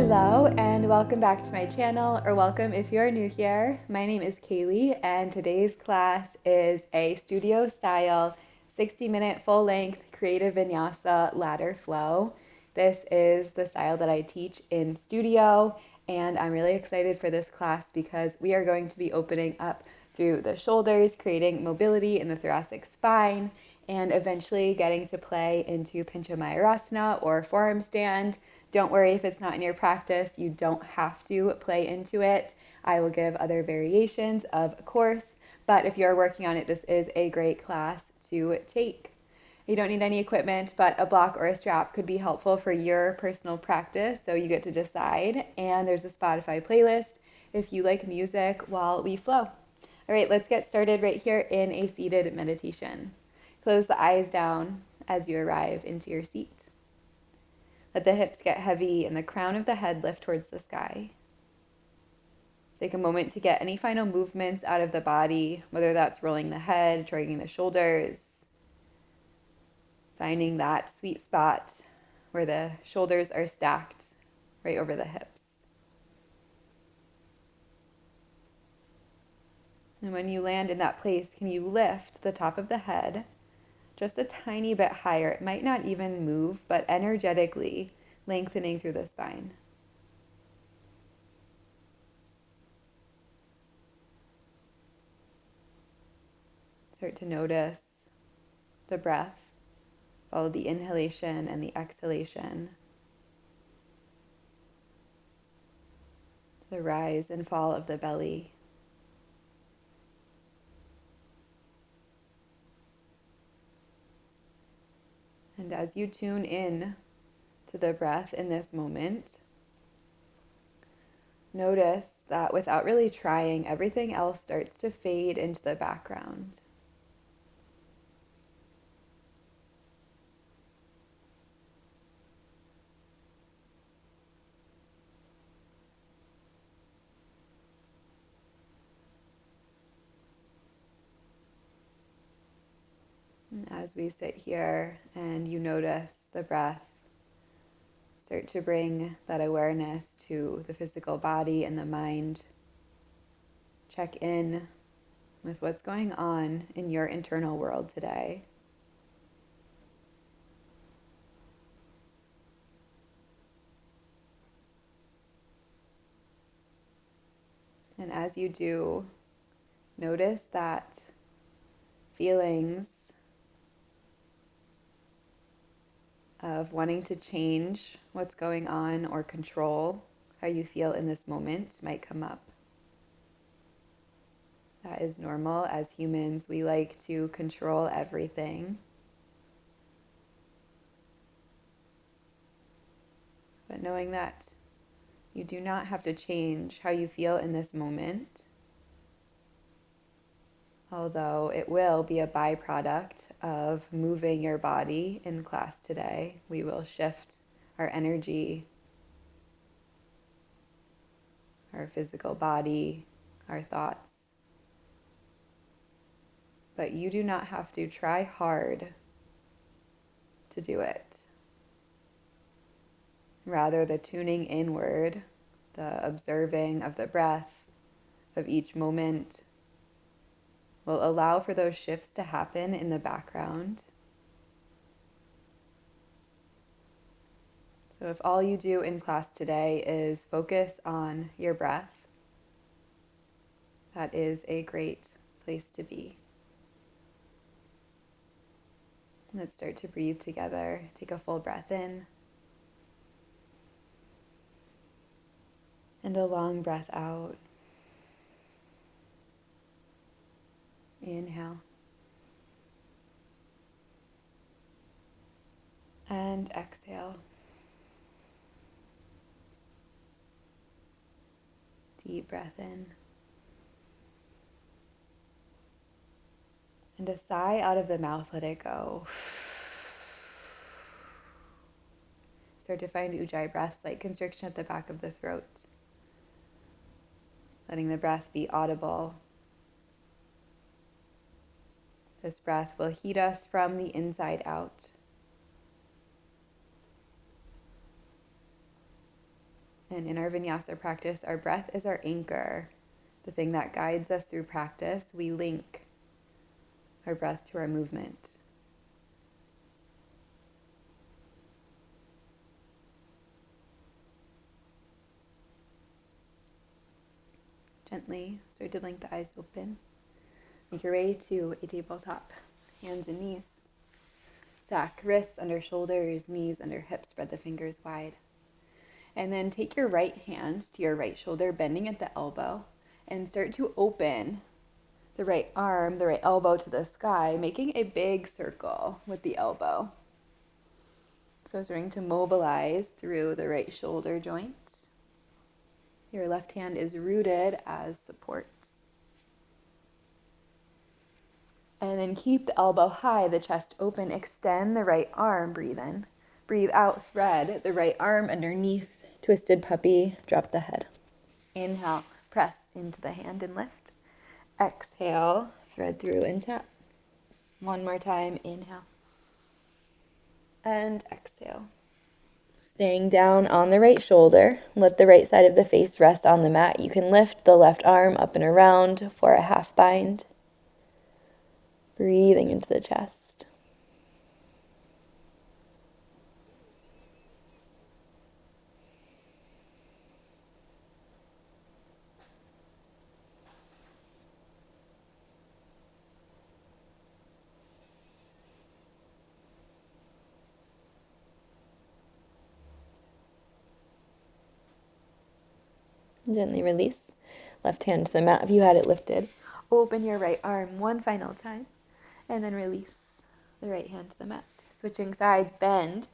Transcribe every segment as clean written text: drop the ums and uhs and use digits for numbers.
Hello and welcome back to my channel, or welcome if you're new here. My name is Kaylee and today's class is a studio style 60-minute full-length creative vinyasa ladder flow. This is the style that I teach in studio, and I'm really excited for this class because we are going to be opening up through the shoulders, creating mobility in the thoracic spine, and eventually getting to play into pincha or forearm stand. Don't worry if it's not in your practice, you don't have to play into it. I will give other variations, of course, but if you're working on it, this is a great class to take. You don't need any equipment, but a block or a strap could be helpful for your personal practice, so you get to decide. And there's a Spotify playlist if you like music while we flow. All right, let's get started right here in a seated meditation. Close the eyes down as you arrive into your seat. Let the hips get heavy and the crown of the head lift towards the sky. Take a moment to get any final movements out of the body, whether that's rolling the head, dragging the shoulders, finding that sweet spot where the shoulders are stacked right over the hips. And when you land in that place, can you lift the top of the head just a tiny bit higher? It might not even move, but energetically lengthening through the spine. Start to notice the breath. Follow the inhalation and the exhalation. The rise and fall of the belly. And as you tune in to the breath in this moment, notice that without really trying, everything else starts to fade into the background. And as we sit here and you notice the breath, start to bring that awareness to the physical body and the mind. Check in with what's going on in your internal world today. And as you do, notice that feelings of wanting to change what's going on or control how you feel in this moment might come up. That is normal. As humans, we like to control everything. But knowing that you do not have to change how you feel in this moment, although it will be a byproduct of moving your body in class today. We will shift our energy, our physical body, our thoughts. But you do not have to try hard to do it. Rather, the tuning inward, the observing of the breath of each moment will allow for those shifts to happen in the background. So if all you do in class today is focus on your breath, that is a great place to be. Let's start to breathe together. Take a full breath in and a long breath out. Inhale. And exhale. Deep breath in. And a sigh out of the mouth, let it go. Start to find ujjayi breaths, like constriction at the back of the throat. Letting the breath be audible. This breath will heat us from the inside out. And in our vinyasa practice, our breath is our anchor, the thing that guides us through practice. We link our breath to our movement. Gently start to blink the eyes open. Make your way to a tabletop, hands and knees. Stack wrists under shoulders, knees under hips, spread the fingers wide. And then take your right hand to your right shoulder, bending at the elbow, and start to open the right arm, the right elbow to the sky, making a big circle with the elbow. So starting to mobilize through the right shoulder joint. Your left hand is rooted as support. And then keep the elbow high, the chest open, extend the right arm, breathe in. Breathe out, thread the right arm underneath, twisted puppy, drop the head. Inhale, press into the hand and lift. Exhale, thread through and tap. One more time, inhale. And exhale. Staying down on the right shoulder, let the right side of the face rest on the mat. You can lift the left arm up and around for a half bind. Breathing into the chest. Gently release. Left hand to the mat if you had it lifted. Open your right arm one final time. And then release the right hand to the mat. Switching sides, bend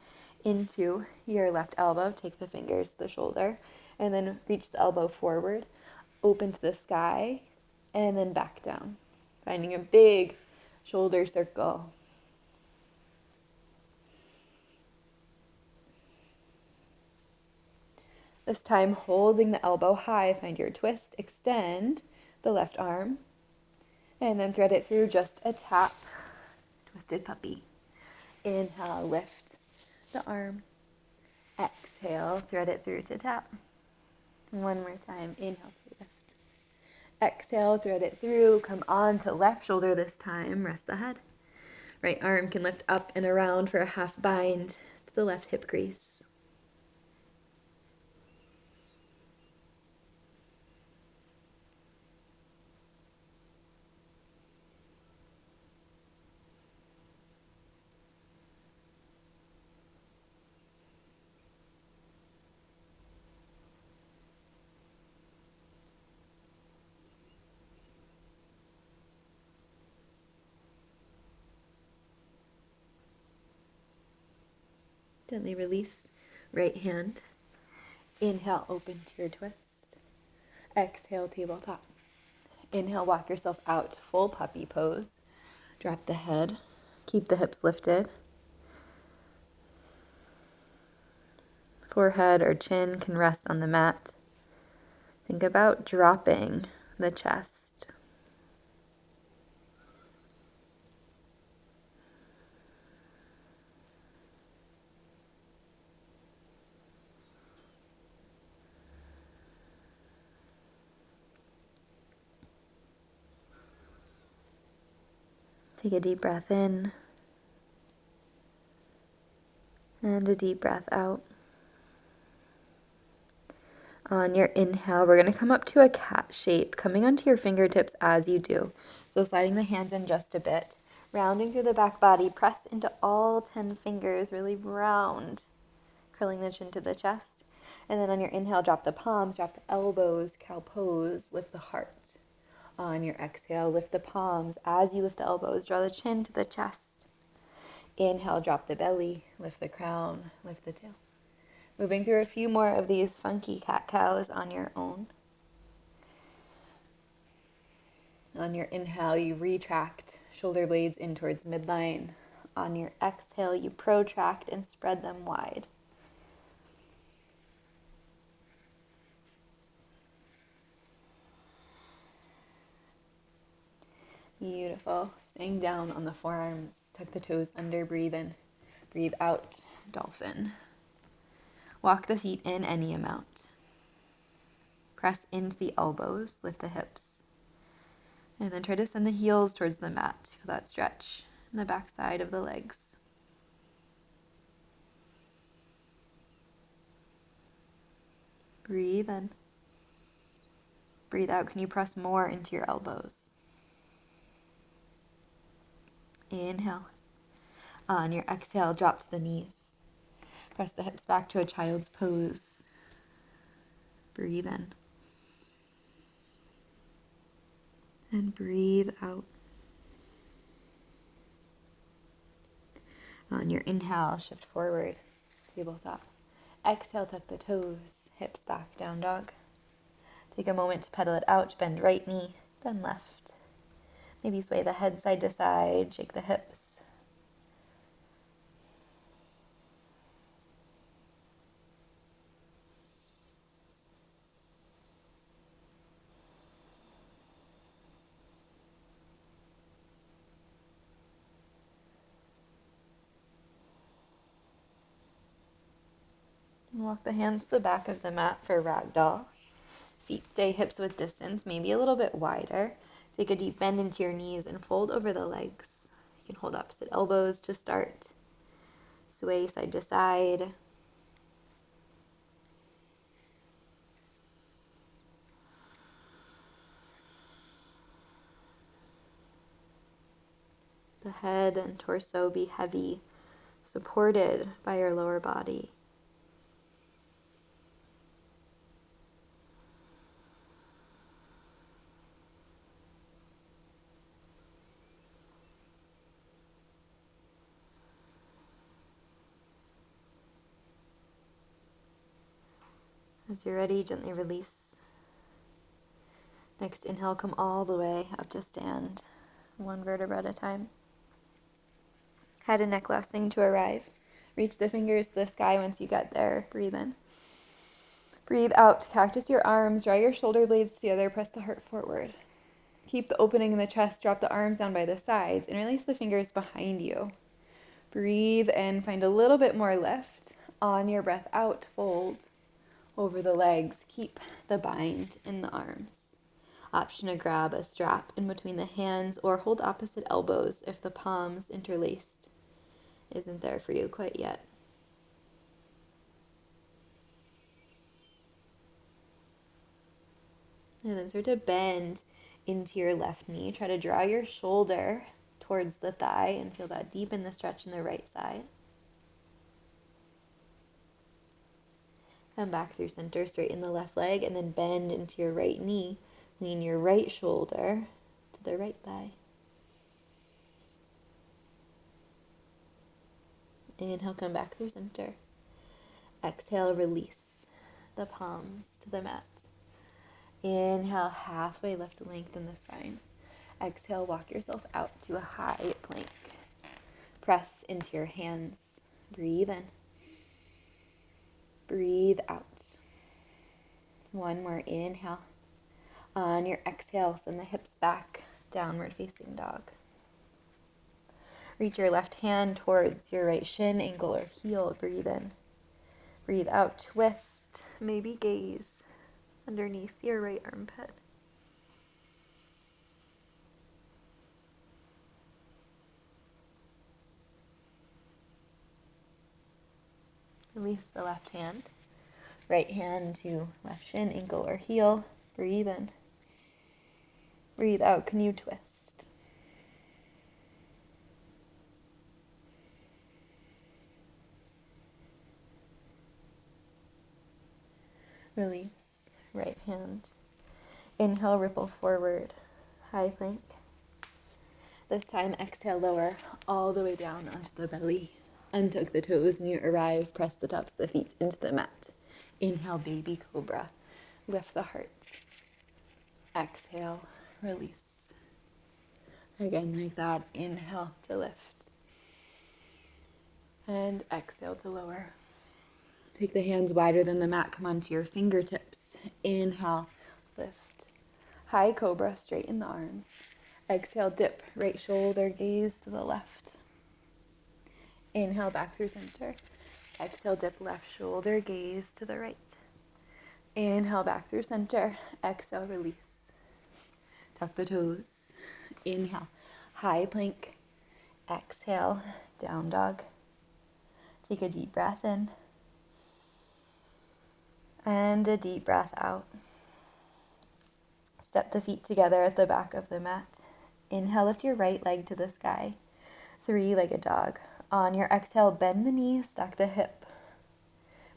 into your left elbow. Take the fingers to the shoulder. And then reach the elbow forward. Open to the sky. And then back down. Finding a big shoulder circle. This time, holding the elbow high, find your twist, extend the left arm, and then thread it through just a tap, twisted puppy. Inhale, lift the arm. Exhale, thread it through to tap. One more time, inhale to lift. Exhale, thread it through, come on to left shoulder this time, rest the head. Right arm can lift up and around for a half bind to the left hip crease. Gently release, right hand. Inhale, open to your twist. Exhale, tabletop. Inhale, walk yourself out to full puppy pose. Drop the head, keep the hips lifted. Forehead or chin can rest on the mat. Think about dropping the chest. Take a deep breath in and a deep breath out. On your inhale, we're going to come up to a cat shape, coming onto your fingertips as you do. So sliding the hands in just a bit, rounding through the back body, press into all 10 fingers, really round, curling the chin to the chest. And then on your inhale, drop the palms, drop the elbows, cow pose, lift the heart. On your exhale, lift the palms. As you lift the elbows, draw the chin to the chest. Inhale, drop the belly, lift the crown, lift the tail. Moving through a few more of these funky cat-cows on your own. On your inhale, you retract, shoulder blades in towards midline. On your exhale, you protract and spread them wide. Beautiful. Staying down on the forearms. Tuck the toes under, breathe in. Breathe out, dolphin. Walk the feet in any amount. Press into the elbows, lift the hips. And then try to send the heels towards the mat. Feel that stretch in the back side of the legs. Breathe in. Breathe out. Can you press more into your elbows? Inhale. On your exhale, drop to the knees. Press the hips back to a child's pose. Breathe in. And breathe out. On your inhale, shift forward, tabletop. Exhale, tuck the toes, hips back, down dog. Take a moment to pedal it out, bend right knee, then left. Maybe sway the head side to side, shake the hips. Walk the hands to the back of the mat for ragdoll. Feet stay hips width distance, maybe a little bit wider. Take a deep bend into your knees and fold over the legs. You can hold opposite elbows to start. Sway side to side. The head and torso be heavy, supported by your lower body. As you're ready, gently release. Next inhale, come all the way up to stand, one vertebra at a time. Head and neck last thing to arrive. Reach the fingers to the sky once you get there. Breathe in. Breathe out. Cactus your arms. Draw your shoulder blades together. Press the heart forward. Keep the opening in the chest. Drop the arms down by the sides and release the fingers behind you. Breathe in. Find a little bit more lift. On your breath out, fold over the legs. Keep the bind in the arms. Option to grab a strap in between the hands or hold opposite elbows if the palms interlaced isn't there for you quite yet. And then start to bend into your left knee. Try to draw your shoulder towards the thigh and feel that deep in the stretch in the right side. Come back through center, straighten the left leg, and then bend into your right knee. Lean your right shoulder to the right thigh. Inhale, come back through center. Exhale, release the palms to the mat. Inhale, halfway lift, lengthen the spine. Exhale, walk yourself out to a high plank. Press into your hands. Breathe in. Breathe out. One more inhale. On your exhale, send the hips back, downward facing dog. Reach your left hand towards your right shin, ankle, or heel. Breathe in. Breathe out, twist, maybe gaze underneath your right armpit. Release the left hand. Right hand to left shin, ankle, or heel. Breathe in. Breathe out. Can you twist? Release. Right hand. Inhale, ripple forward. High plank. This time, exhale, lower all the way down onto the belly. Untuck the toes when you arrive. Press the tops of the feet into the mat. Inhale, baby cobra. Lift the heart. Exhale, release. Again, like that. Inhale to lift. And exhale to lower. Take the hands wider than the mat. Come onto your fingertips. Inhale, lift. High cobra, straighten the arms. Exhale, dip. Right shoulder, gaze to the left. Inhale, back through center. Exhale, dip left shoulder, gaze to the right. Inhale back through center. Exhale, release. Tuck the toes. Inhale, high plank. Exhale, down dog. Take a deep breath in. And a deep breath out. Step the feet together at the back of the mat. Inhale, lift your right leg to the sky. Three-legged dog. On your exhale, bend the knee, stack the hip.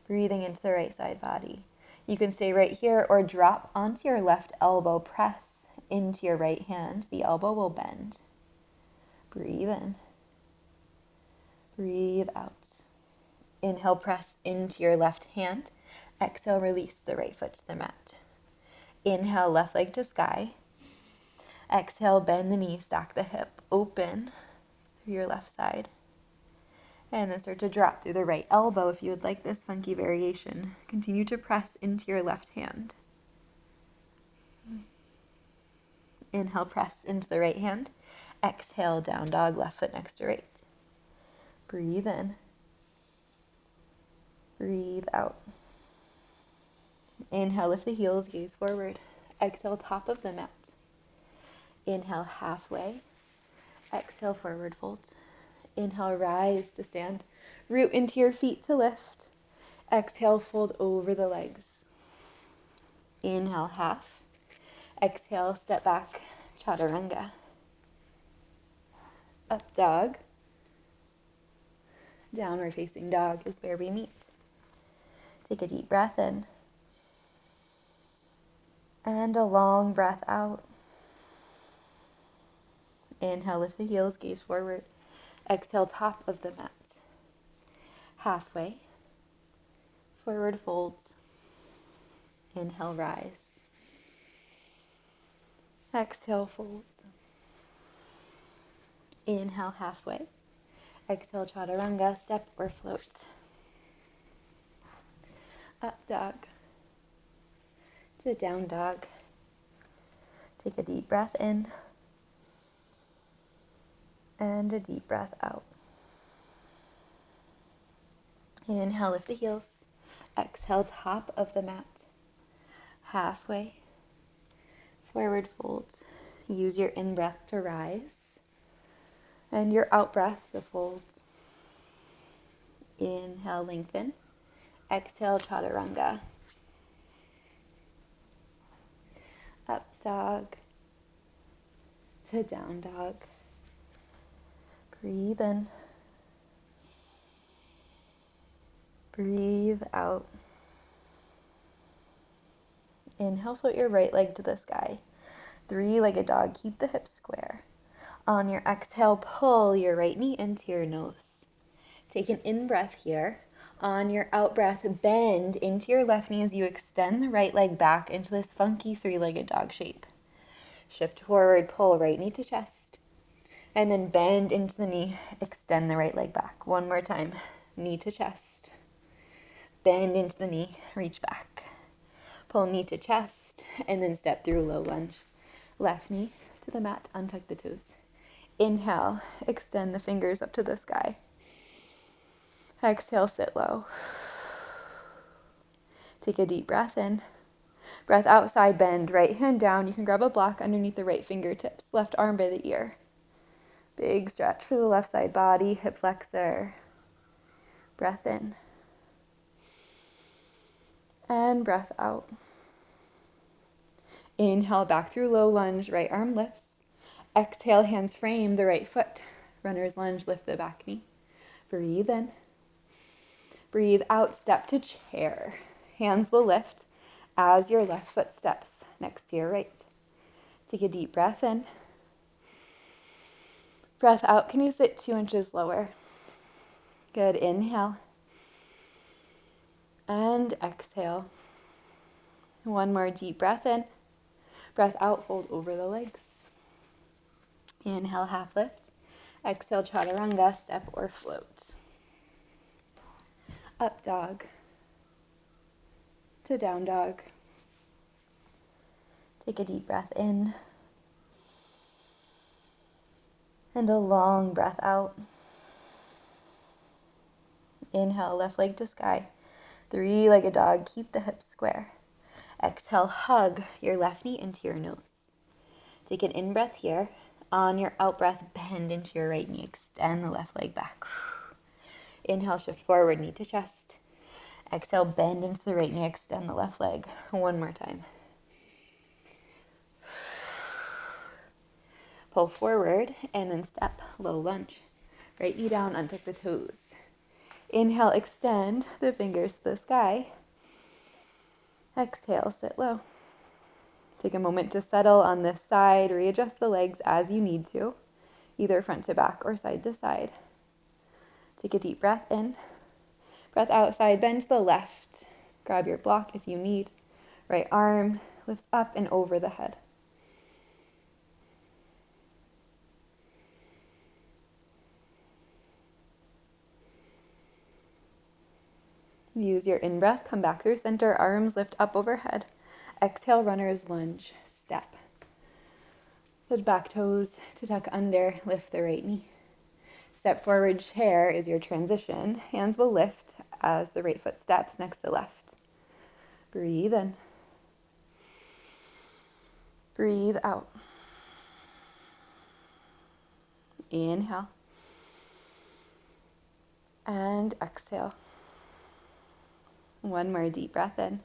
Breathing into the right side body. You can stay right here or drop onto your left elbow. Press into your right hand. The elbow will bend. Breathe in. Breathe out. Inhale, press into your left hand. Exhale, release the right foot to the mat. Inhale, left leg to sky. Exhale, bend the knee, stack the hip. Open through your left side. And then start to drop through the right elbow if you would like this funky variation. Continue to press into your left hand. Inhale, press into the right hand. Exhale, down dog, left foot next to right. Breathe in. Breathe out. Inhale, lift the heels, gaze forward. Exhale, top of the mat. Inhale, halfway. Exhale, forward fold. Inhale, rise to stand. Root into your feet to lift. Exhale, fold over the legs. Inhale, half. Exhale, step back, chaturanga. Up dog. Downward facing dog is where we meet. Take a deep breath in. And a long breath out. Inhale, lift the heels, gaze forward. Exhale, top of the mat. Halfway. Forward folds. Inhale, rise. Exhale, folds. Inhale, halfway. Exhale, chaturanga, step or float. Up dog. To down dog. Take a deep breath in. And a deep breath out. Inhale, lift the heels. Exhale, top of the mat. Halfway. Forward folds. Use your in-breath to rise. And your out-breath to fold. Inhale, lengthen. Exhale, chaturanga. Up dog. To down dog. Breathe in. Breathe out. Inhale, float your right leg to the sky. Three-legged dog, keep the hips square. On your exhale, pull your right knee into your nose. Take an in-breath here. On your out-breath, bend into your left knee as you extend the right leg back into this funky three-legged dog shape. Shift forward, pull right knee to chest. And then bend into the knee, extend the right leg back. One more time, knee to chest. Bend into the knee, reach back. Pull knee to chest, and then step through low lunge. Left knee to the mat, untuck the toes. Inhale, extend the fingers up to the sky. Exhale, sit low. Take a deep breath in. Breath outside, bend, right hand down. You can grab a block underneath the right fingertips, left arm by the ear. Big stretch for the left side body, hip flexor. Breath in. And breath out. Inhale, back through low lunge, right arm lifts. Exhale, hands frame the right foot. Runner's lunge, lift the back knee. Breathe in. Breathe out, step to chair. Hands will lift as your left foot steps next to your right. Take a deep breath in. Breath out, can you sit 2 inches lower? Good, inhale. And exhale. One more deep breath in. Breath out, fold over the legs. Inhale, half lift. Exhale, chaturanga, step or float. Up dog. To down dog. Take a deep breath in. And a long breath out. Inhale, left leg to sky. Three-legged dog, keep the hips square. Exhale, hug your left knee into your nose. Take an in-breath here. On your out-breath, bend into your right knee. Extend the left leg back. Inhale, shift forward, knee to chest. Exhale, bend into the right knee. Extend the left leg. One more time. Pull forward and then step, low lunge. Right knee down, untuck the toes. Inhale, extend the fingers to the sky. Exhale, sit low. Take a moment to settle on this side. Readjust the legs as you need to, either front to back or side to side. Take a deep breath in. Breath out, side bend to the left. Grab your block if you need. Right arm lifts up and over the head. Use your in-breath, come back through center, arms lift up overhead. Exhale, runner's lunge, step. The back toes to tuck under, lift the right knee. Step forward, chair is your transition. Hands will lift as the right foot steps next to left. Breathe in. Breathe out. Inhale. And exhale. One more deep breath in.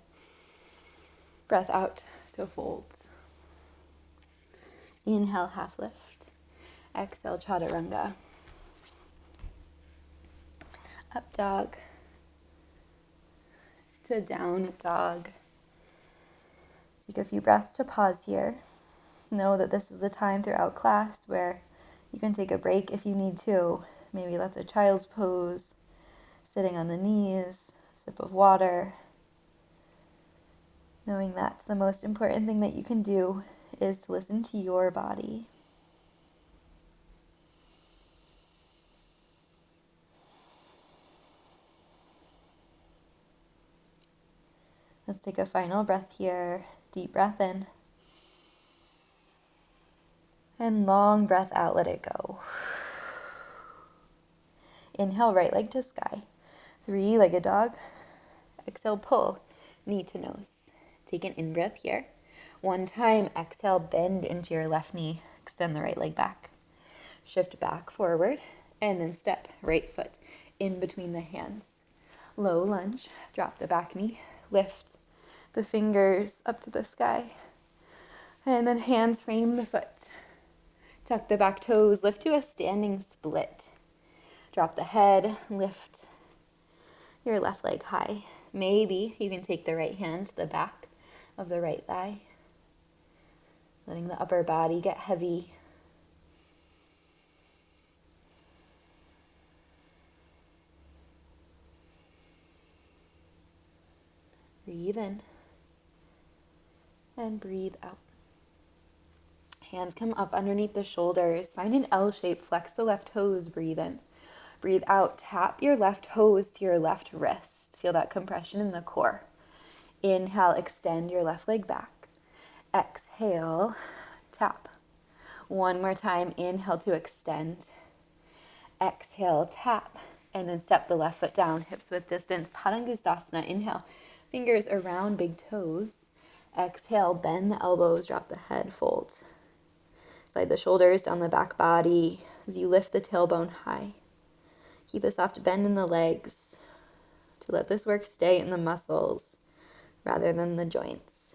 Breath out to folds. Inhale, half lift. Exhale, chaturanga. Up dog to down dog. Take a few breaths to pause here. Know that this is the time throughout class where you can take a break if you need to. Maybe that's a child's pose, sitting on the knees, sip of water. Knowing that the most important thing that you can do is to listen to your body. Let's take a final breath here. Deep breath in. And long breath out, let it go. Inhale, right leg to sky. Three-legged dog. Exhale, pull, knee to nose. Take an in-breath here. One time, exhale, bend into your left knee. Extend the right leg back. Shift back, forward, and then step right foot in between the hands. Low lunge, drop the back knee, lift the fingers up to the sky. And then hands frame the foot. Tuck the back toes, lift to a standing split. Drop the head, lift your left leg high. Maybe you can take the right hand to the back of the right thigh. Letting the upper body get heavy. Breathe in. And breathe out. Hands come up underneath the shoulders. Find an L shape. Flex the left toes. Breathe in. Breathe out. Tap your left toes to your left wrist. Feel that compression in the core. Inhale, extend your left leg back. Exhale, tap. One more time. Inhale to extend. Exhale, tap. And then step the left foot down, hips width distance. Padangusthasana. Inhale, fingers around big toes. Exhale, bend the elbows, drop the head, fold. Slide the shoulders down the back body as you lift the tailbone high. Keep a soft bend in the legs to let this work stay in the muscles rather than the joints.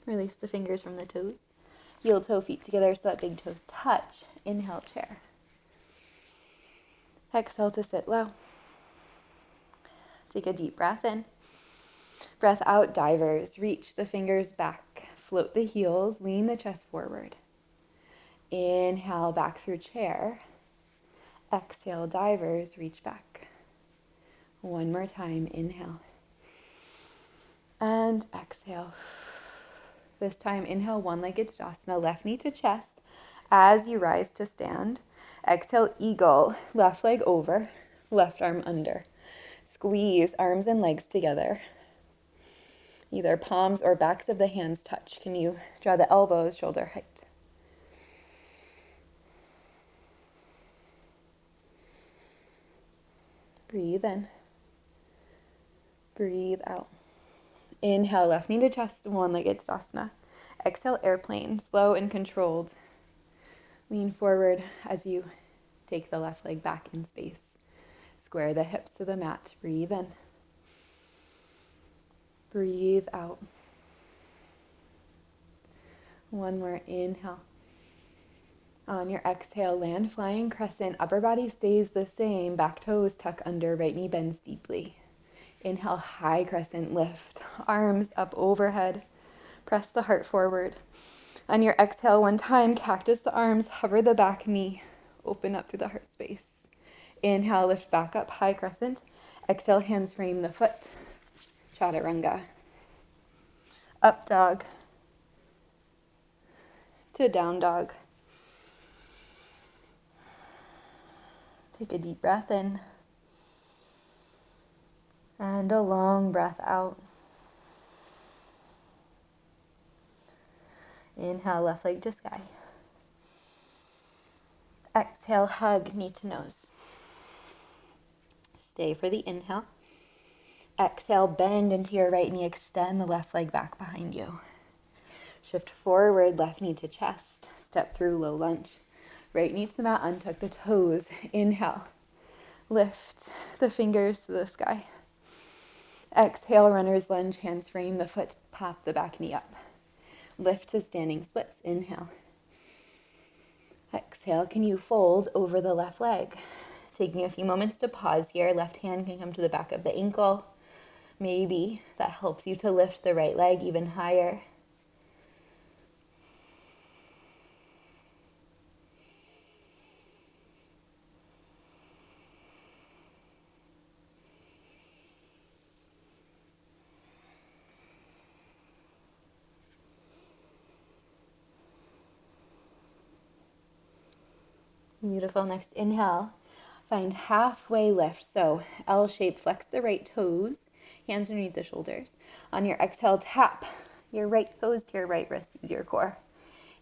Release the fingers from the toes. Heel toe feet together so that big toes touch. Inhale, chair. Exhale to sit low. Take a deep breath in. Breath out, divers. Reach the fingers back. Float the heels. Lean the chest forward. Inhale, back through chair. Exhale, divers. Reach back. One more time. Inhale. And exhale. This time, inhale, one-legged Tadasana, left knee to chest as you rise to stand. Exhale, eagle, left leg over, left arm under. Squeeze arms and legs together. Either palms or backs of the hands touch. Can you draw the elbows shoulder height? Breathe in. Breathe out. Inhale, left knee to chest, one-legged Tadasana. Exhale, airplane, slow and controlled. Lean forward as you take the left leg back in space. Square the hips to the mat. Breathe in. Breathe out. One more inhale. On your exhale, land flying crescent. Upper body stays the same. Back toes tuck under. Right knee bends deeply. Inhale, high crescent lift. Arms up overhead. Press the heart forward. On your exhale, one time, cactus the arms. Hover the back knee. Open up through the heart space. Inhale, lift back up, high crescent. Exhale, hands frame the foot. Chaturanga. Up dog. To down dog. Take a deep breath in. And a long breath out. Inhale, left leg to sky. Exhale, hug knee to nose. Stay for the inhale. Exhale, bend into your right knee. Extend the left leg back behind you. Shift forward, left knee to chest. Step through low lunge. Right knee to the mat, untuck the toes. Inhale. Lift the fingers to the sky. Exhale, runner's lunge, hands frame the foot, pop the back knee up. Lift to standing splits. Inhale. Exhale, can you fold over the left leg? Taking a few moments to pause here. Left hand can come to the back of the ankle. Maybe that helps you to lift the right leg even higher. Beautiful. Next inhale. Find halfway lift. So L shape, flex the right toes, hands underneath the shoulders. On your exhale, tap your right toes to your right wrist. Use your core.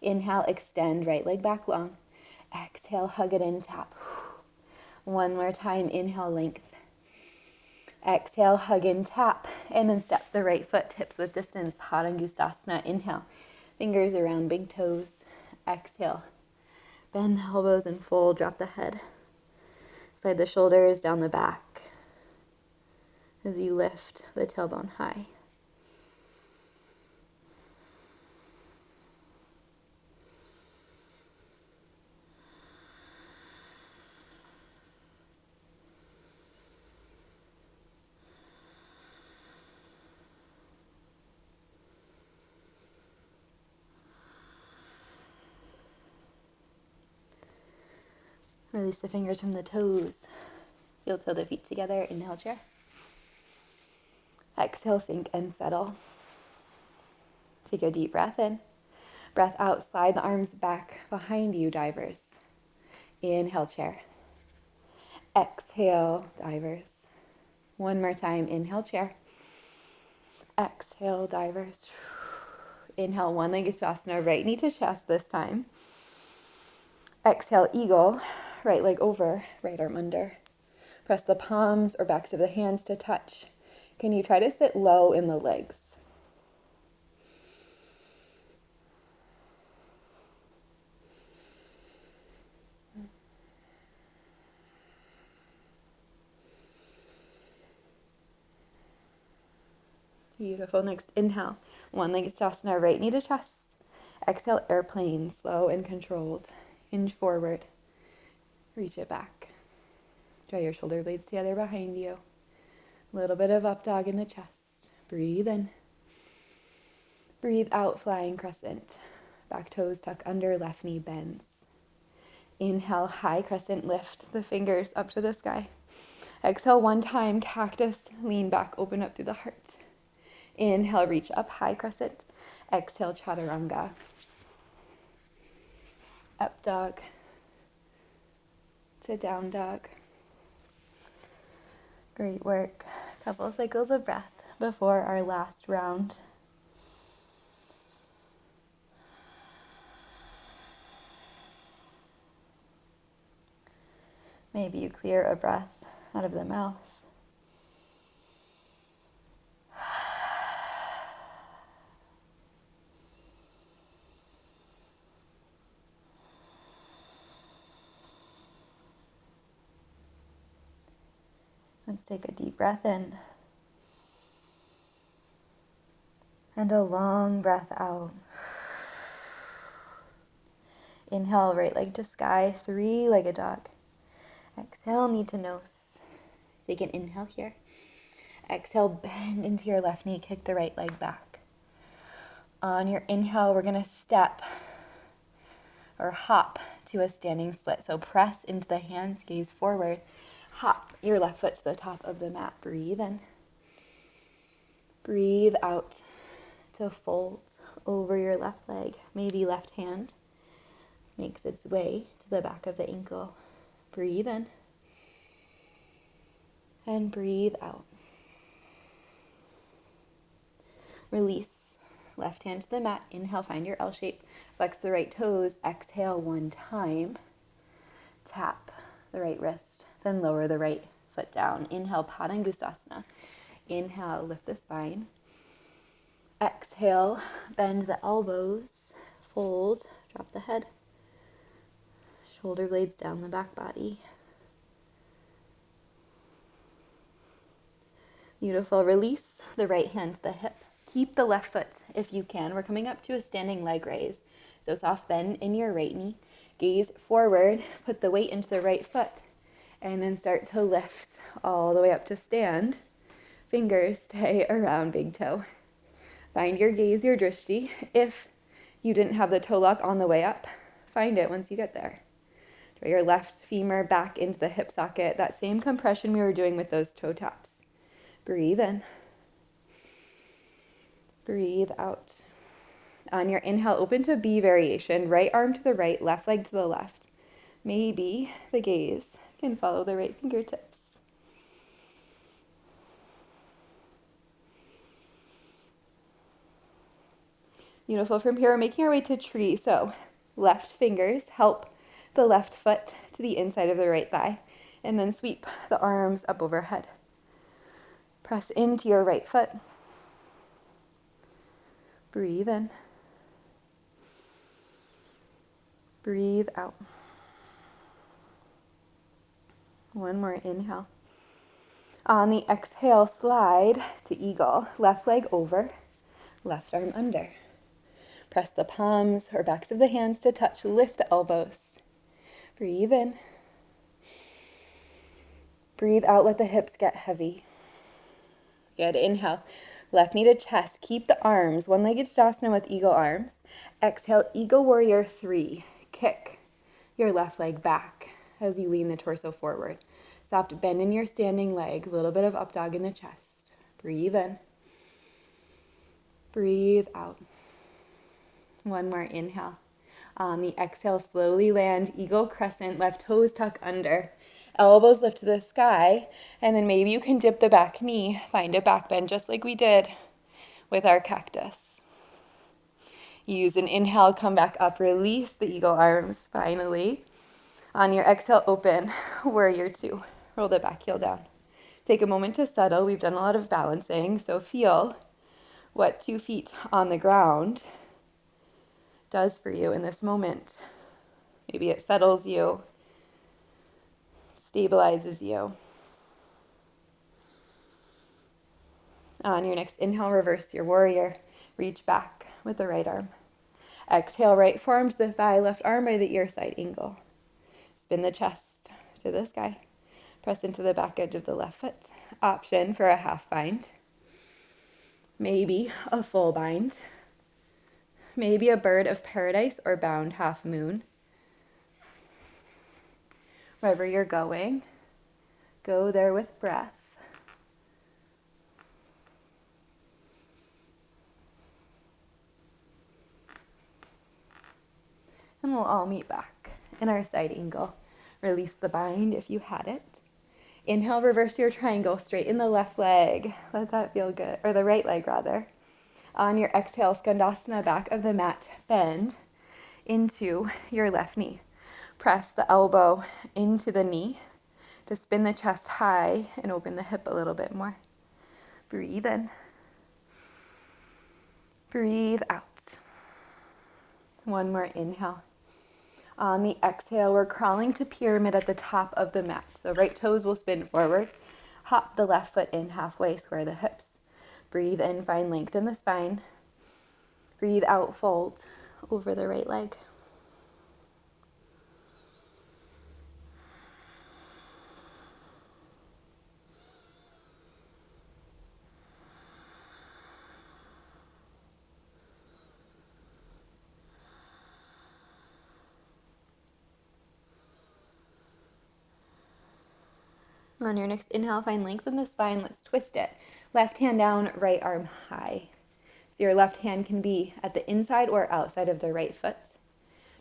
Inhale, extend right leg back long. Exhale, hug it in, tap. One more time. Inhale, length. Exhale, hug in, tap. And then step the right foot, hips width distance, Padangustasana. Inhale, fingers around big toes. Exhale. Bend the elbows and fold, drop the head. Slide the shoulders down the back as you lift the tailbone high. Release the fingers from the toes. Heel toe the feet together. Inhale, chair. Exhale, sink and settle. Take a deep breath in. Breath out, slide the arms back behind you, divers. Inhale, chair. Exhale, divers. One more time. Inhale, chair. Exhale, divers. Inhale, one-legged Tadasana, right knee to chest this time. Exhale, eagle. Right leg over, right arm under. Press the palms or backs of the hands to touch. Can you try to sit low in the legs? Beautiful. Next, inhale. One-legged Tadasana, right knee to chest. Exhale, airplane, slow and controlled. Hinge forward. Reach it back. Draw your shoulder blades together behind you. A little bit of up dog in the chest. Breathe in. Breathe out, flying crescent. Back toes tuck under, left knee bends. Inhale, high crescent, lift the fingers up to the sky. Exhale, one time, cactus, lean back, open up through the heart. Inhale, reach up, high crescent. Exhale, chaturanga. Up dog. To down dog. Great work. A couple cycles of breath before our last round. Maybe you clear a breath out of the mouth. Let's take a deep breath in. And a long breath out. Inhale, right leg to sky, three-legged dog. Exhale, knee to nose. Take an inhale here. Exhale, bend into your left knee, kick the right leg back. On your inhale, we're gonna step or hop to a standing split. So press into the hands, gaze forward, hop your left foot to the top of the mat. Breathe in. Breathe out to fold over your left leg. Maybe left hand makes its way to the back of the ankle. Breathe in. And breathe out. Release. Left hand to the mat. Inhale, find your L shape. Flex the right toes. Exhale one time. Tap the right wrist. Then lower the right foot down. Inhale, Padangusasana. Inhale, lift the spine. Exhale, bend the elbows. Fold, drop the head. Shoulder blades down the back body. Beautiful. Release the right hand to the hip. Keep the left foot if you can. We're coming up to a standing leg raise. So soft bend in your right knee. Gaze forward. Put the weight into the right foot. And then start to lift all the way up to stand. Fingers stay around big toe. Find your gaze, your drishti. If you didn't have the toe lock on the way up, find it once you get there. Draw your left femur back into the hip socket. That same compression we were doing with those toe taps. Breathe in. Breathe out. On your inhale, open to B variation. Right arm to the right, left leg to the left. Maybe the gaze can follow the right fingertips. Beautiful. From here, we're making our way to tree. So left fingers help the left foot to the inside of the right thigh. And then sweep the arms up overhead. Press into your right foot. Breathe in. Breathe out. One more inhale. On the exhale, slide to eagle. Left leg over, left arm under. Press the palms or backs of the hands to touch. Lift the elbows. Breathe in. Breathe out, let the hips get heavy. Good, inhale. Left knee to chest. Keep the arms. One-legged Shavasana with eagle arms. Exhale, Eagle Warrior 3. Kick your left leg back as you lean the torso forward. Soft bend in your standing leg. A little bit of up dog in the chest. Breathe in. Breathe out. One more inhale. On the exhale, slowly land Eagle Crescent. Left toes tuck under. Elbows lift to the sky, and then maybe you can dip the back knee, find a back bend just like we did with our cactus. Use an inhale, come back up, release the eagle arms finally. On your exhale, open, Warrior 2. Roll the back heel down. Take a moment to settle. We've done a lot of balancing, so feel what 2 feet on the ground does for you in this moment. Maybe it settles you, stabilizes you. On your next inhale, reverse your warrior. Reach back with the right arm. Exhale, right forearm to the thigh, left arm by the ear side angle. Spin the chest to the sky. Press into the back edge of the left foot. Option for a half bind. Maybe a full bind. Maybe a bird of paradise or bound half moon. Wherever you're going, go there with breath. And we'll all meet back in our side angle. Release the bind if you had it. Inhale, reverse your triangle, straighten the left leg. Let that feel good, or the right leg rather. On your exhale, skandasana, back of the mat, bend into your left knee. Press the elbow into the knee to spin the chest high and open the hip a little bit more. Breathe in. Breathe out. One more inhale. On the exhale, we're crawling to pyramid at the top of the mat. So right toes will spin forward. Hop the left foot in halfway, square the hips. Breathe in, find length in the spine. Breathe out, fold over the right leg. On your next inhale, find length in the spine. Let's twist it. Left hand down, right arm high. So your left hand can be at the inside or outside of the right foot.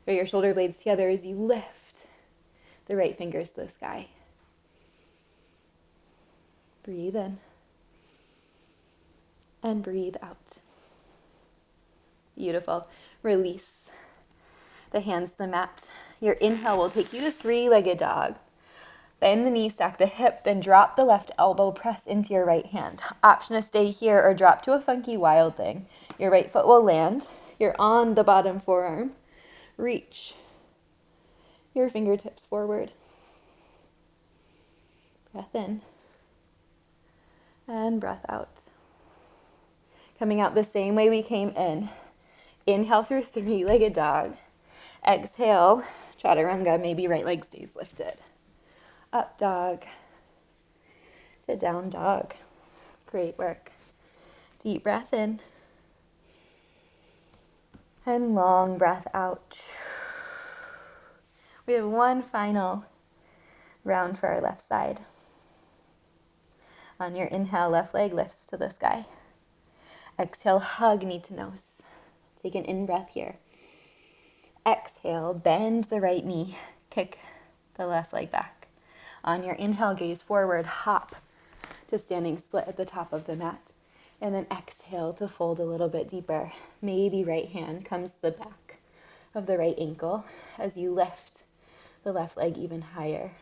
Draw your shoulder blades together as you lift the right fingers to the sky. Breathe in. And breathe out. Beautiful. Release the hands to the mat. Your inhale will take you to three-legged dog. Bend the knee, stack the hip, then drop the left elbow, press into your right hand. Option to stay here or drop to a funky wild thing. Your right foot will land. You're on the bottom forearm. Reach your fingertips forward. Breath in and breath out. Coming out the same way we came in. Inhale through three-legged dog. Exhale, chaturanga, maybe right leg stays lifted. Up dog to down dog. Great work. Deep breath in. And long breath out. We have one final round for our left side. On your inhale, left leg lifts to the sky. Exhale, hug knee to nose. Take an in-breath here. Exhale, bend the right knee. Kick the left leg back. On your inhale, gaze forward, hop to standing split at the top of the mat. And then exhale to fold a little bit deeper. Maybe right hand comes to the back of the right ankle as you lift the left leg even higher.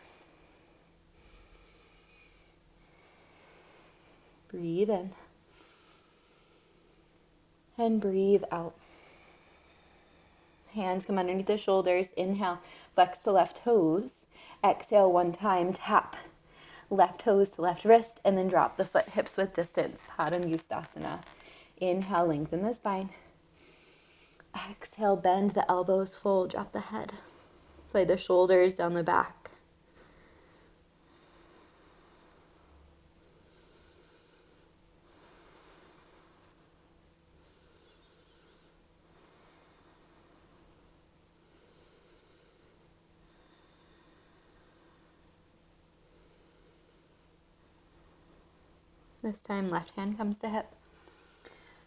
Breathe in. And breathe out. Hands come underneath the shoulders. Inhale, flex the left toes. Exhale one time, tap left toes to left wrist, and then drop the foot hips width distance, Padangustasana. Inhale, lengthen the spine. Exhale, bend the elbows, fold, drop the head. Slide the shoulders down the back. This time, left hand comes to hip.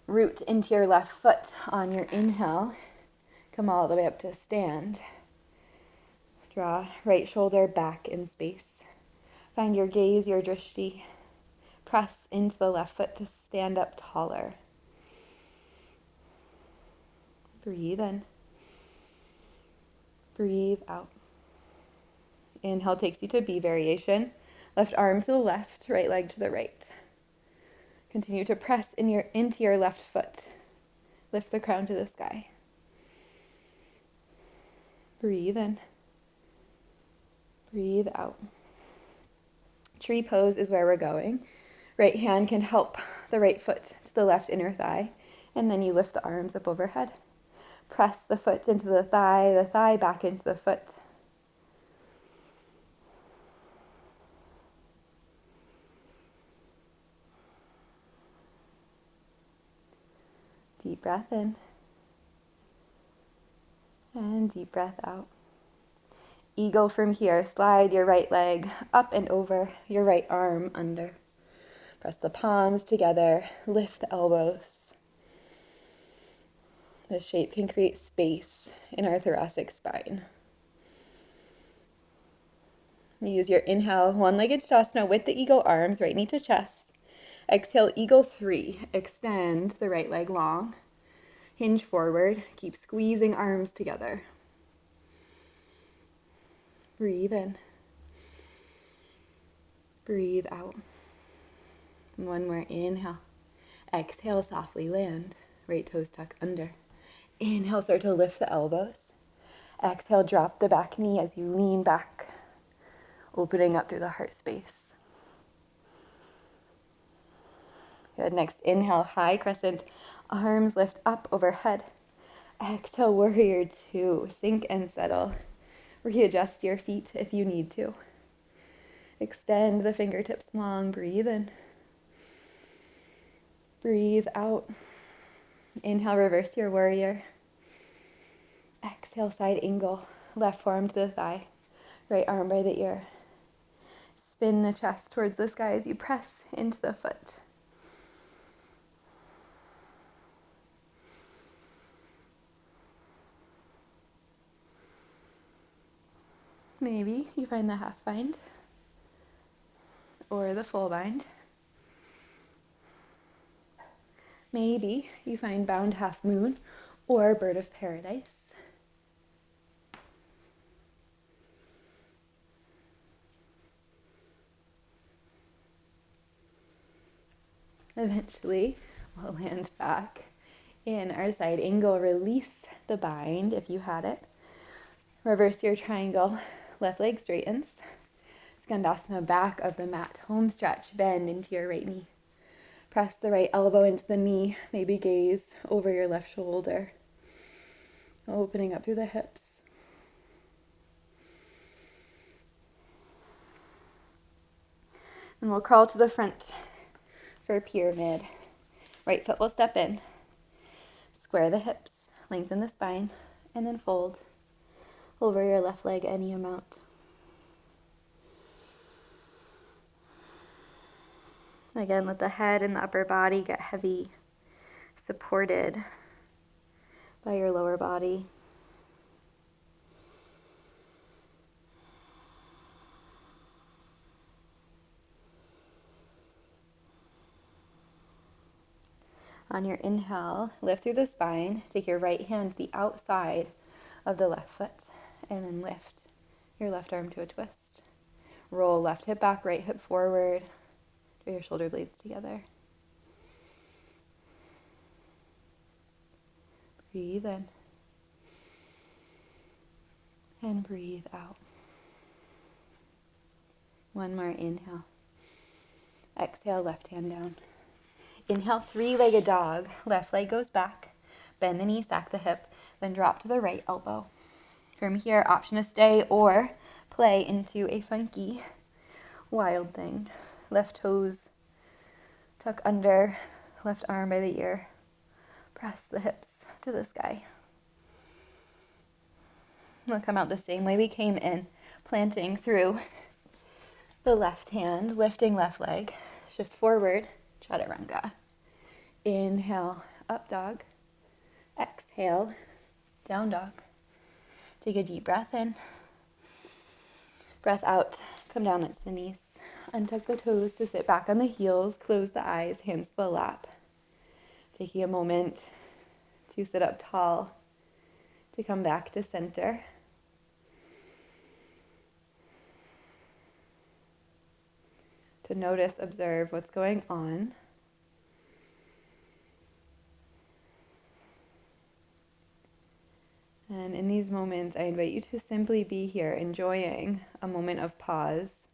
Root into your left foot on your inhale. Come all the way up to stand. Draw right shoulder back in space. Find your gaze, your drishti. Press into the left foot to stand up taller. Breathe in. Breathe out. Inhale takes you to B variation. Left arm to the left, right leg to the right. Continue to press into your left foot. Lift the crown to the sky. Breathe in. Breathe out. Tree pose is where we're going. Right hand can help the right foot to the left inner thigh, and then you lift the arms up overhead. Press the foot into the thigh back into the foot. Deep breath in. And deep breath out. Eagle from here. Slide your right leg up and over, your right arm under. Press the palms together. Lift the elbows. This shape can create space in our thoracic spine. You use your inhale, one-legged Shavasana with the eagle arms, right knee to chest. Exhale, eagle 3. Extend the right leg long. Hinge forward. Keep squeezing arms together. Breathe in. Breathe out. And one more inhale. Exhale, softly land. Right toes tuck under. Inhale, start to lift the elbows. Exhale, drop the back knee as you lean back, opening up through the heart space. Good. Next, inhale, high crescent. Arms lift up overhead. Exhale, warrior 2. Sink and settle. Readjust your feet if you need to. Extend the fingertips long. Breathe in. Breathe out. Inhale, reverse your warrior. Exhale, side angle. Left forearm to the thigh. Right arm by the ear. Spin the chest towards the sky as you press into the foot. Maybe you find the half bind or the full bind. Maybe you find bound half moon or bird of paradise. Eventually, we'll land back in our side angle. Release the bind if you had it. Reverse your triangle. Left leg straightens. Skandasana, back of the mat. Home stretch. Bend into your right knee. Press the right elbow into the knee. Maybe gaze over your left shoulder. Opening up through the hips. And we'll crawl to the front for pyramid. Right foot will step in. Square the hips. Lengthen the spine. And then fold over your left leg any amount. Again, let the head and the upper body get heavy, supported by your lower body. On your inhale, lift through the spine. Take your right hand to the outside of the left foot, and then lift your left arm to a twist. Roll left hip back, right hip forward. Draw your shoulder blades together. Breathe in. And breathe out. One more inhale. Exhale, left hand down. Inhale, three-legged dog. Left leg goes back. Bend the knee, stack the hip, then drop to the right elbow. From here, option to stay or play into a funky wild thing. Left toes tuck under, left arm by the ear. Press the hips to the sky. We'll come out the same way we came in, planting through the left hand, lifting left leg. Shift forward, chaturanga. Inhale, up dog. Exhale, down dog. Take a deep breath in. Breath out, come down onto the knees. Untuck the toes to sit back on the heels. Close the eyes, hands to the lap. Taking a moment to sit up tall, to come back to center. To notice, observe what's going on. And in these moments, I invite you to simply be here, enjoying a moment of pause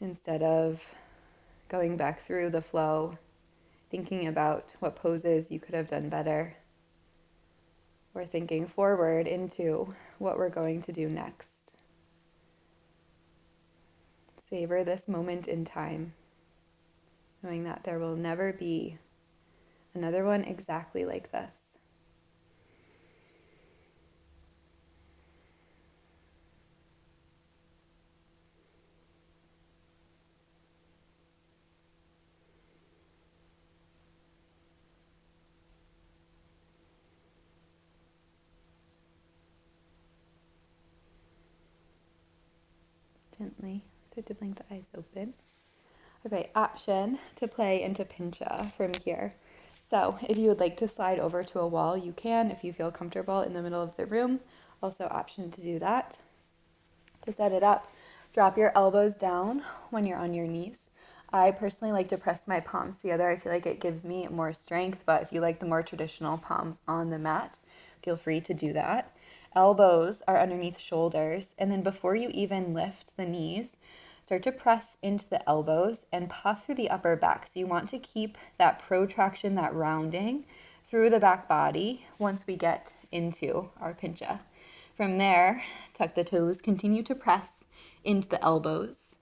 instead of going back through the flow, thinking about what poses you could have done better, or thinking forward into what we're going to do next. Savor this moment in time, knowing that there will never be another one exactly like this. Gently start to blink the eyes open. Okay, option to play into pincha from here. So if you would like to slide over to a wall, you can if you feel comfortable in the middle of the room. Also option to do that. To set it up, drop your elbows down when you're on your knees. I personally like to press my palms together. I feel like it gives me more strength, but if you like the more traditional palms on the mat, feel free to do that. Elbows are underneath shoulders, and then before you even lift the knees, start to press into the elbows and puff through the upper back. So you want to keep that protraction, that rounding through the back body once we get into our pincha. From there, tuck the toes, continue to press into the elbows,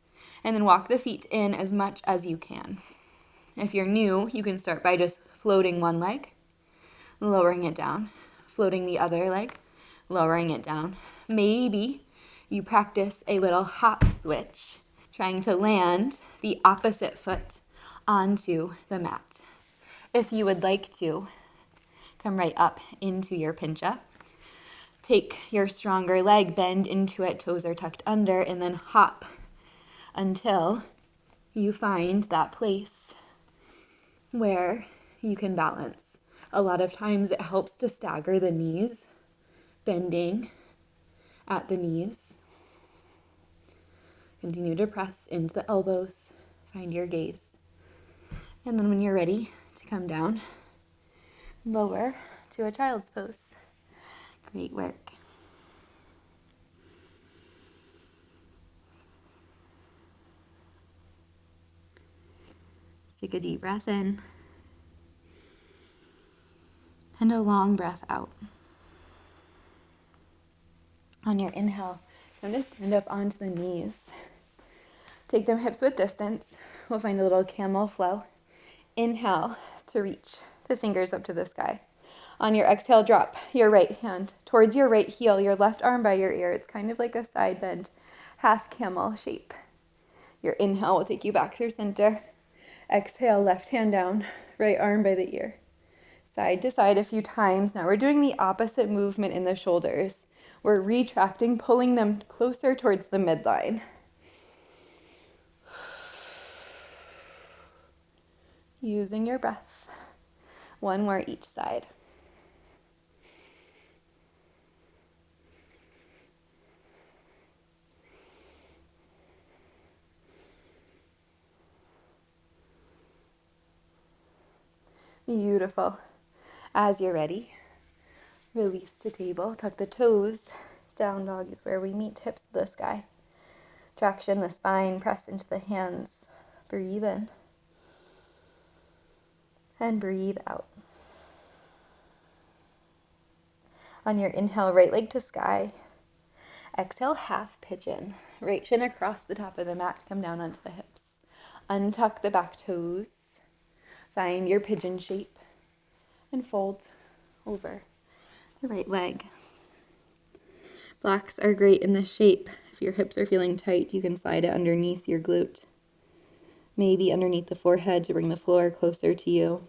and then walk the feet in as much as you can. If you're new, you can start by just floating one leg, lowering it down, floating the other leg, lowering it down. Maybe you practice a little hop switch, trying to land the opposite foot onto the mat. If you would like to, come right up into your pincha. Take your stronger leg, bend into it, toes are tucked under, and then hop until you find that place where you can balance. A lot of times it helps to stagger the knees, bending at the knees. Continue to press into the elbows, find your gaze. And then when you're ready to come down, lower to a child's pose. Great work. Take a deep breath in and a long breath out. On your inhale, I'm going to stand up onto the knees. Take them hips width distance. We'll find a little camel flow. Inhale to reach the fingers up to the sky. On your exhale, drop your right hand towards your right heel, your left arm by your ear. It's kind of like a side bend, half camel shape. Your inhale will take you back through center. Exhale, left hand down, right arm by the ear. Side to side a few times. Now we're doing the opposite movement in the shoulders. We're retracting, pulling them closer towards the midline. Using your breath. One more each side. Beautiful. As you're ready, release to table. Tuck the toes. Down dog is where we meet, hips to the sky. Traction the spine, press into the hands. Breathe in. And breathe out. On your inhale, right leg to sky. Exhale, half pigeon. Right shin across the top of the mat, come down onto the hips. Untuck the back toes. Find your pigeon shape and fold over the right leg. Blocks are great in this shape. If your hips are feeling tight, you can slide it underneath your glute. Maybe underneath the forehead to bring the floor closer to you.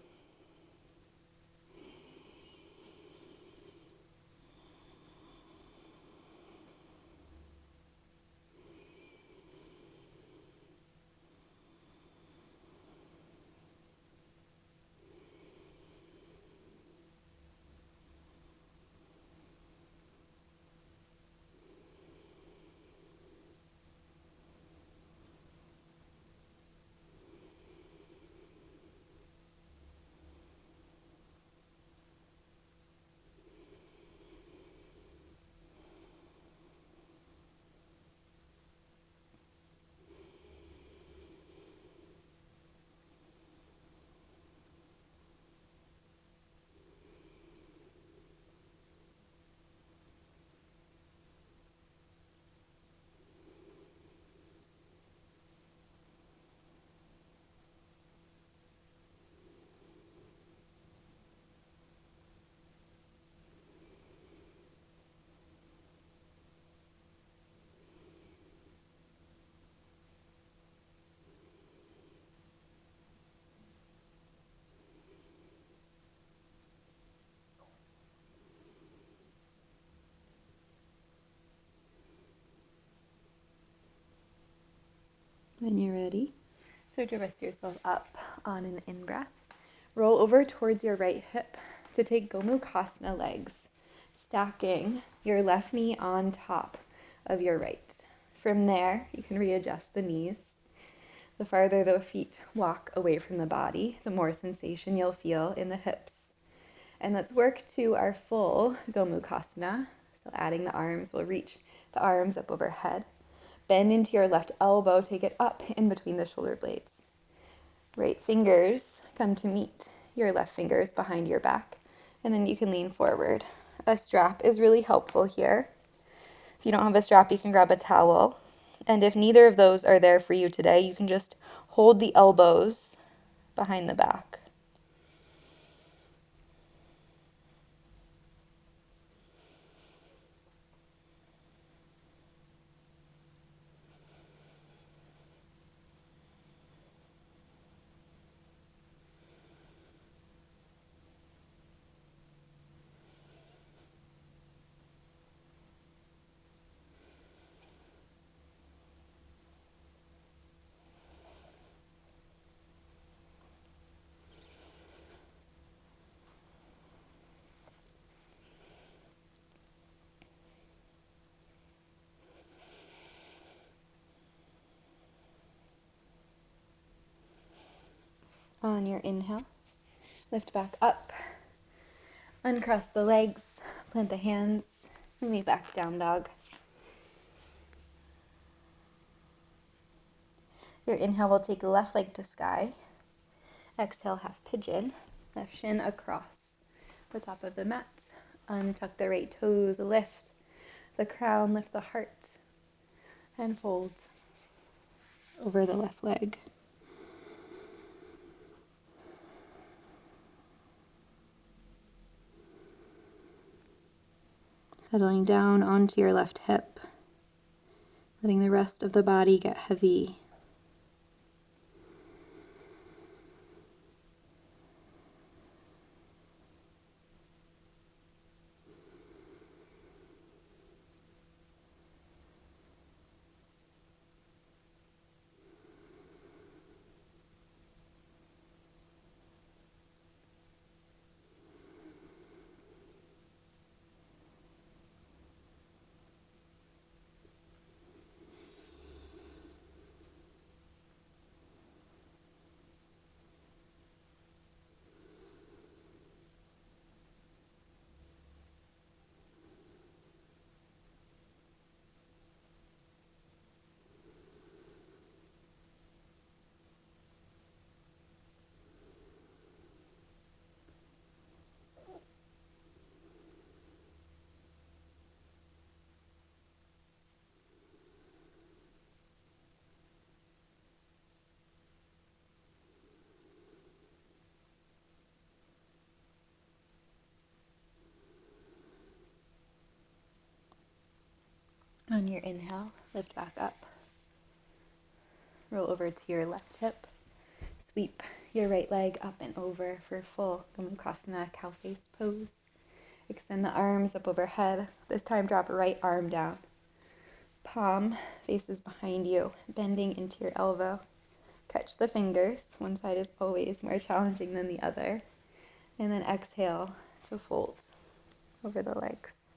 When you're ready, start to rest yourself up on an in-breath. Roll over towards your right hip to take Gomukhasana legs, stacking your left knee on top of your right. From there, you can readjust the knees. The farther the feet walk away from the body, the more sensation you'll feel in the hips. And let's work to our full Gomukhasana. So adding the arms, we'll reach the arms up overhead. Bend into your left elbow, take it up in between the shoulder blades. Right fingers come to meet your left fingers behind your back, and then you can lean forward. A strap is really helpful here. If you don't have a strap, you can grab a towel. And if neither of those are there for you today, you can just hold the elbows behind the back. On your inhale, lift back up, uncross the legs, plant the hands, and meet back down dog. Your inhale will take left leg to sky. Exhale, half pigeon, left shin across the top of the mat. Untuck the right toes, lift the crown, lift the heart, and fold over the left leg. Settling down onto your left hip, letting the rest of the body get heavy. On your inhale, lift back up. Roll over to your left hip. Sweep your right leg up and over for full Gomukhasana cow face pose. Extend the arms up overhead. This time drop right arm down. Palm faces behind you, bending into your elbow. Catch the fingers. One side is always more challenging than the other. And then exhale to fold over the legs.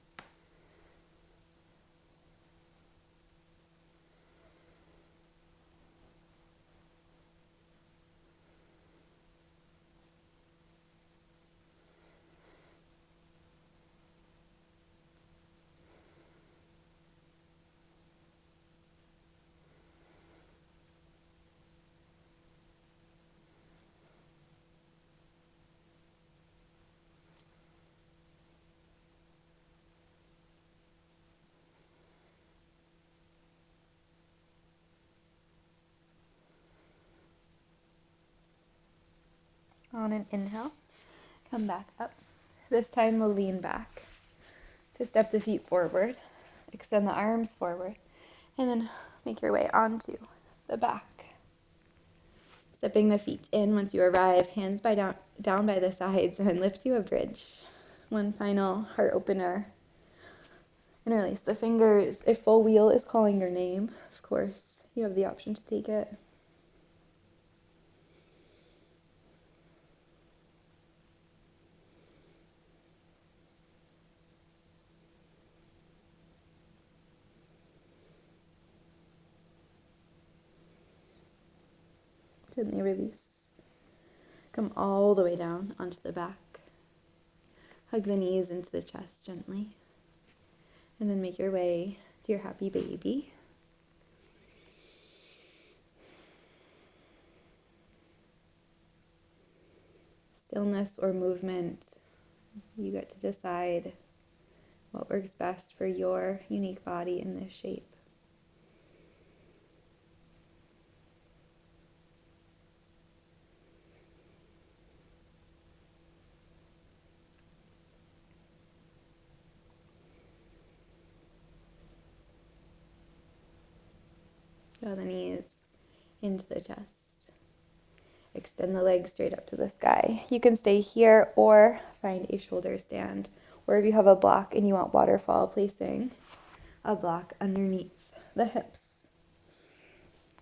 On an inhale, come back up. This time we'll lean back to step the feet forward, extend the arms forward, and then make your way onto the back. Stepping the feet in once you arrive, hands down by the sides, and lift to a bridge. One final heart opener. Interlace the fingers. If full wheel is calling your name, of course, you have the option to take it. Gently release. Come all the way down onto the back. Hug the knees into the chest gently. And then make your way to your happy baby. Stillness or movement, you get to decide what works best for your unique body in this shape. Draw the knees into the chest. Extend the legs straight up to the sky. You can stay here or find a shoulder stand. Or if you have a block and you want waterfall, placing a block underneath the hips.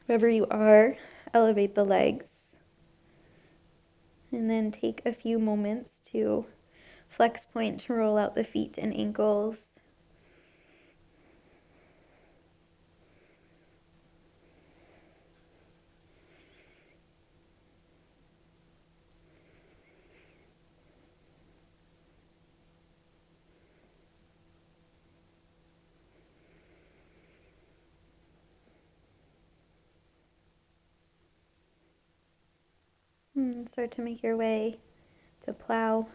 Wherever you are, elevate the legs. And then take a few moments to flex point to roll out the feet and ankles. And start to make your way to plow,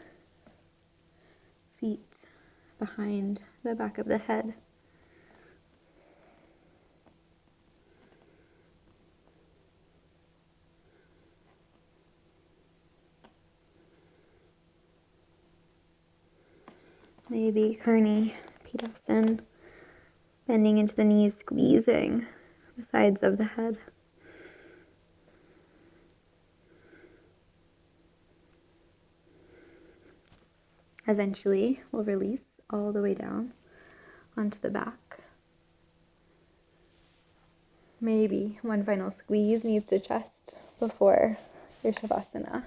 feet behind the back of the head. Maybe Karni Pitasan, bending into the knees, squeezing the sides of the head. Eventually, we'll release all the way down onto the back. Maybe one final squeeze needs to chest before your Shavasana.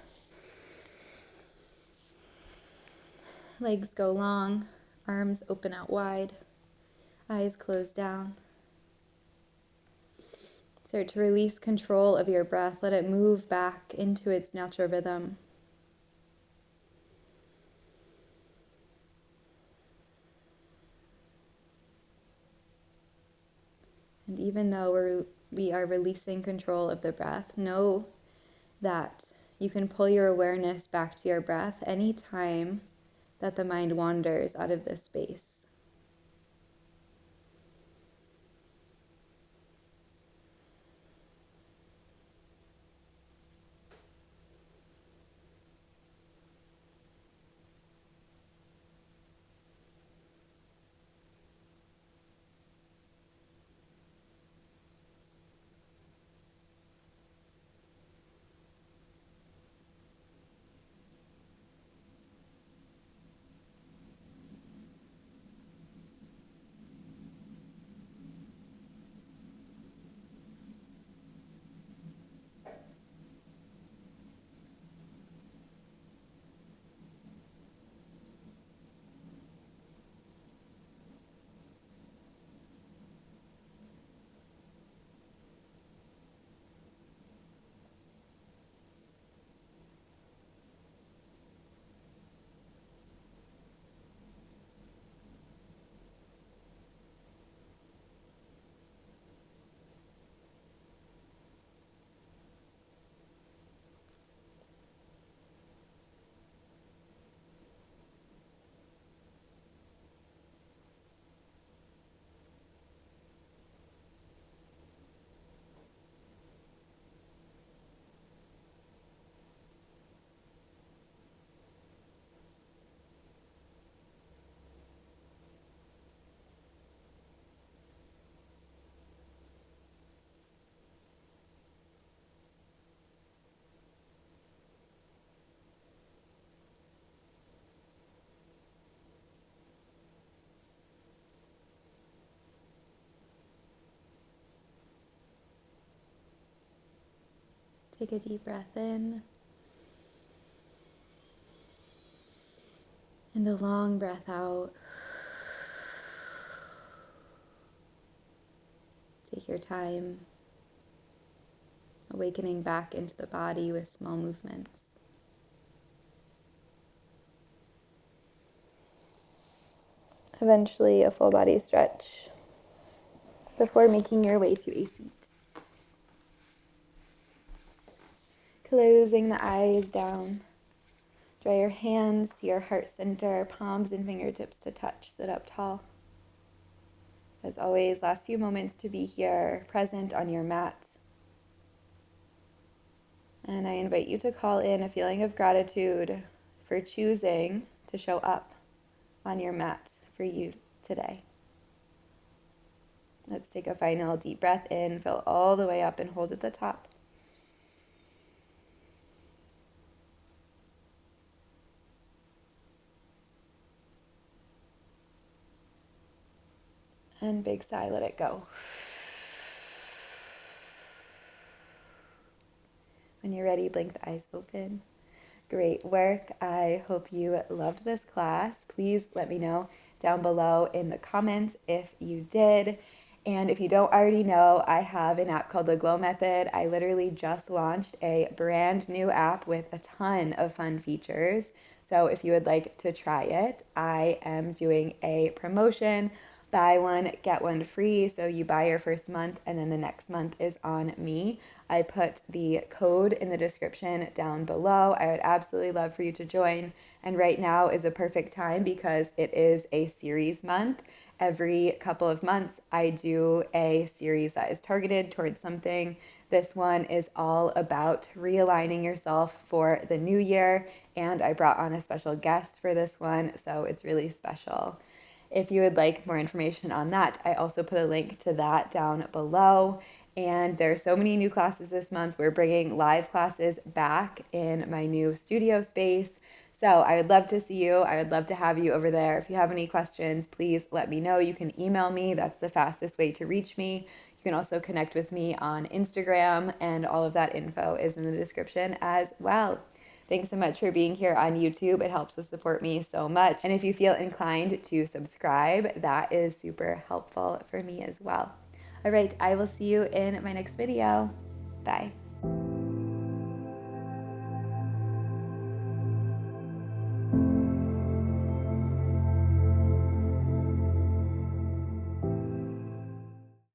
Legs go long, arms open out wide, eyes close down. Start to release control of your breath. Let it move back into its natural rhythm. And even though we are releasing control of the breath, know that you can pull your awareness back to your breath anytime that the mind wanders out of this space. Take a deep breath in and a long breath out. Take your time, awakening back into the body with small movements. Eventually, a full body stretch before making your way to a seat. Closing the eyes down. Draw your hands to your heart center, palms and fingertips to touch. Sit up tall. As always, last few moments to be here, present on your mat. And I invite you to call in a feeling of gratitude for choosing to show up on your mat for you today. Let's take a final deep breath in, fill all the way up and hold at the top. And big sigh, let it go. When you're ready, blink the eyes open. Great work. I hope you loved this class. Please let me know down below in the comments if you did. And if you don't already know, I have an app called The Glow Method. I literally just launched a brand new app with a ton of fun features. So if you would like to try it, I am doing a promotion. Buy one, get one free. So you buy your first month and then the next month is on me. I put the code in the description down below. I would absolutely love for you to join. And right now is a perfect time because it is a series month. Every couple of months, I do a series that is targeted towards something. This one is all about realigning yourself for the new year. And I brought on a special guest for this one, so it's really special. If you would like more information on that, I also put a link to that down below. And there are so many new classes this month. We're bringing live classes back in my new studio space. So I would love to see you. I would love to have you over there. If you have any questions, please let me know. You can email me. That's the fastest way to reach me. You can also connect with me on Instagram, and all of that info is in the description as well. Thanks so much for being here on YouTube. It helps to support me so much. And if you feel inclined to subscribe, that is super helpful for me as well. All right, I will see you in my next video. Bye.